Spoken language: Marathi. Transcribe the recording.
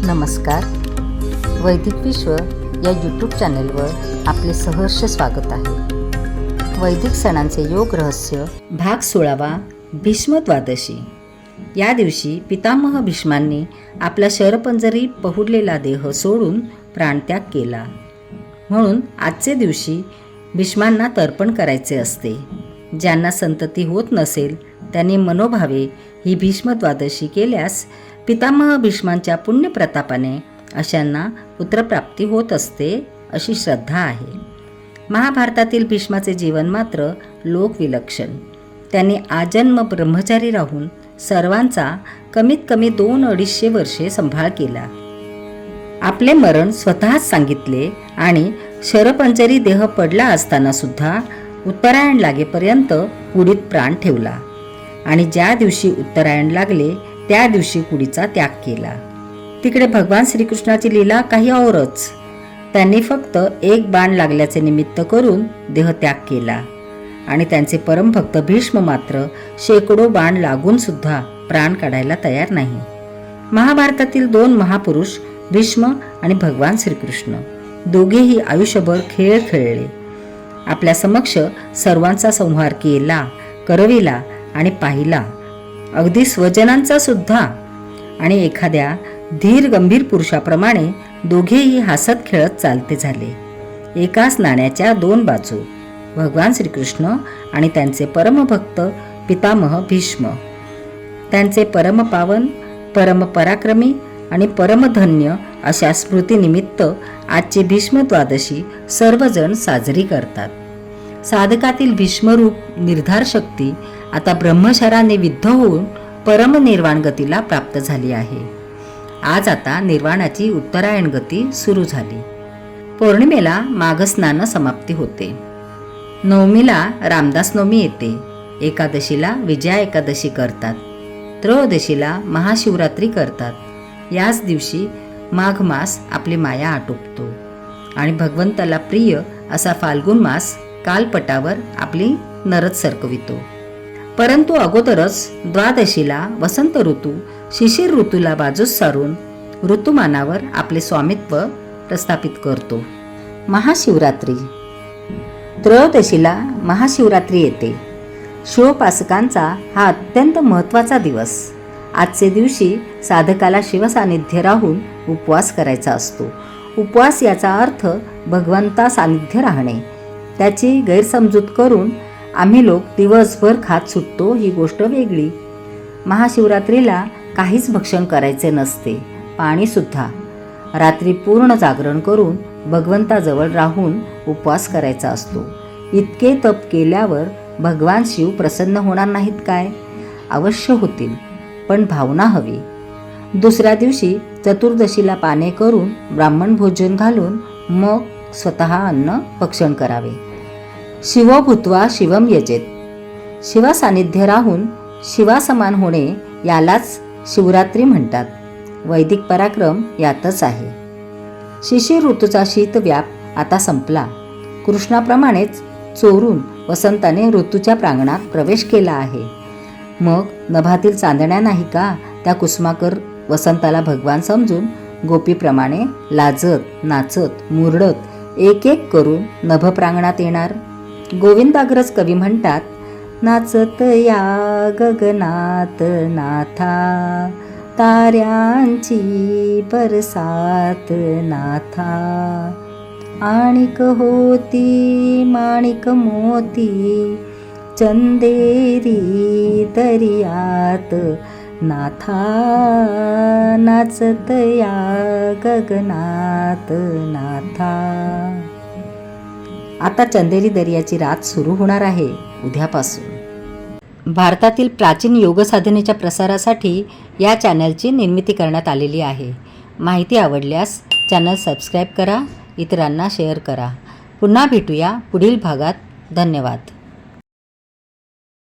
नमस्कार. वैदिक विश्व या यूट्यूब चॅनलवर आपले सहर्ष स्वागत आहे. वैदिक सणांचे योग रहस्य भाग 16. भीष्म द्वादशी. या दिवशी पितामह भीष्मांनी आपला शरपंजरी पहुडलेला देह सोडून प्राणत्याग केला. म्हणून आजचे दिवशी भीष्मांना तर्पण करायचे असते. ज्यांना संतती होत नसेल त्यांनी मनोभावे ही भीष्म द्वादशी केल्यास पितामह भीष्मांच्या पुण्यप्रतापाने अशांना पुत्रप्राप्ती होत असते अशी श्रद्धा आहे. महाभारतातील भीष्माचे जीवन मात्र लोकविलक्षण. त्यांनी आजन्म ब्रह्मचारी राहून सर्वांचा कमीत कमी 2-250 वर्षे सांभाळ केला. आपले मरण स्वतःच सांगितले आणि शरपंजरी देह पडला असताना सुद्धा उत्तरायण लागेपर्यंत कुडीत प्राण ठेवला आणि ज्या दिवशी उत्तरायण लागले त्या दिवशी कुडीचा त्याग केला. तिकडे भगवान श्रीकृष्णाची लीला काही औरच. त्यांनी फक्त एक बाण लागल्याचे निमित्त करून देहत्याग केला आणि त्यांचे परमभक्त भीष्म मात्र शेकडो बाण लागून सुद्धा प्राण काढायला तयार नाही. महाभारतातील 2 महापुरुष भीष्म आणि भगवान श्रीकृष्ण दोघेही आयुष्यभर खेळ खेळले. आपल्या समक्ष सर्वांचा संहार केला, करविला आणि पाहिला, अगदी स्वजनांचा सुद्धा. आणि एखाद्या धीर गंभीर पुरुषाप्रमाणे दोघेही हसत खेळत चालते झाले. एकाच नाण्याच्या 2 बाजू. भगवान श्रीकृष्ण आणि त्यांचे परमभक्त पितामह भीष्म. त्यांचे परमपावन, परमपराक्रमी आणि परमधन्य अशा स्मृतीनिमित्त आजची भीष्म द्वादशी सर्वजण साजरी करतात. साधकातील भीष्मरूप निर्धार शक्ती आता ब्रह्मशराने विद्ध होऊन परमनिर्वाण गतीला प्राप्त झाली आहे. आज आता निर्वाणाची उत्तरायण गती सुरू झाली. पौर्णिमेला माघस्नान समाप्ती होते. नवमीला रामदास नवमी येते. एकादशीला विजया एकादशी करतात. त्रयोदशीला महाशिवरात्री करतात. याच दिवशी माघ मास आपली माया आटोपतो आणि भगवंताला प्रिय असा फाल्गुन मास कालपटावर आपली नरद सरकवितो. परंतु अगोदरच द्वादशीला वसंत ऋतू शिशिर ऋतूला बाजूस सारून ऋतुमानावर आपले स्वामित्व प्रस्थापित करतो. महाशिवरात्री. त्रयोदशीला महाशिवरात्री येते. शिवोपासकांचा हा अत्यंत महत्त्वाचा दिवस. आजचे दिवशी साधकाला शिवसान्निध्य राहून उपवास करायचा असतो. उपवास याचा अर्थ भगवंता सान्निध्य राहणे. त्याची गैरसमजूत करून आम्ही लोक दिवसभर खात सुटतो ही गोष्ट वेगळी. महाशिवरात्रीला काहीच भक्षण करायचे नसते, पाणीसुद्धा. रात्री पूर्ण जागरण करून भगवंताजवळ राहून उपवास करायचा असतो. इतके तप केल्यावर भगवान शिव प्रसन्न होणार नाहीत काय? अवश्य होतील, पण भावना हवी. दुसऱ्या दिवशी चतुर्दशीला पाने करून ब्राह्मण भोजन घालून मग स्वतः अन्न भक्षण करावे. शिवो भूत्वा शिवम यजेत. शिवा सान्निध्य राहून शिवासमान होणे यालाच शिवरात्री म्हणतात. वैदिक पराक्रम यातच आहे. शिशिर ऋतूचा शीतव्याप आता संपला. कृष्णाप्रमाणेच चोरून वसंताने ऋतूच्या प्रांगणात प्रवेश केला आहे. मग नभातील चांदण्या नाही का त्या कुसुमाकर वसंताला भगवान समजून गोपीप्रमाणे लाजत नाचत मुरडत एक एक करून नभ प्रांगणात येणार. गोविंदाग्रज कवी म्हणतात, नाचत या गगनात नाथा, ताऱ्यांची बरसात नाथा, आणिक होती माणिक मोती, चंदेरी दर्यात नाथा, नाचत या गगनात नाथा. आता चंदेरी दर्याची रात सुरू होणार आहे उद्यापासून. भारतातील प्राचीन योग साधनेच्या प्रसारासाठी या चॅनलची निर्मिती करण्यात आलेली आहे. माहिती आवडल्यास चॅनल सबस्क्राईब करा, इतरांना शेअर करा. पुन्हा भेटूया पुढील भागात. धन्यवाद.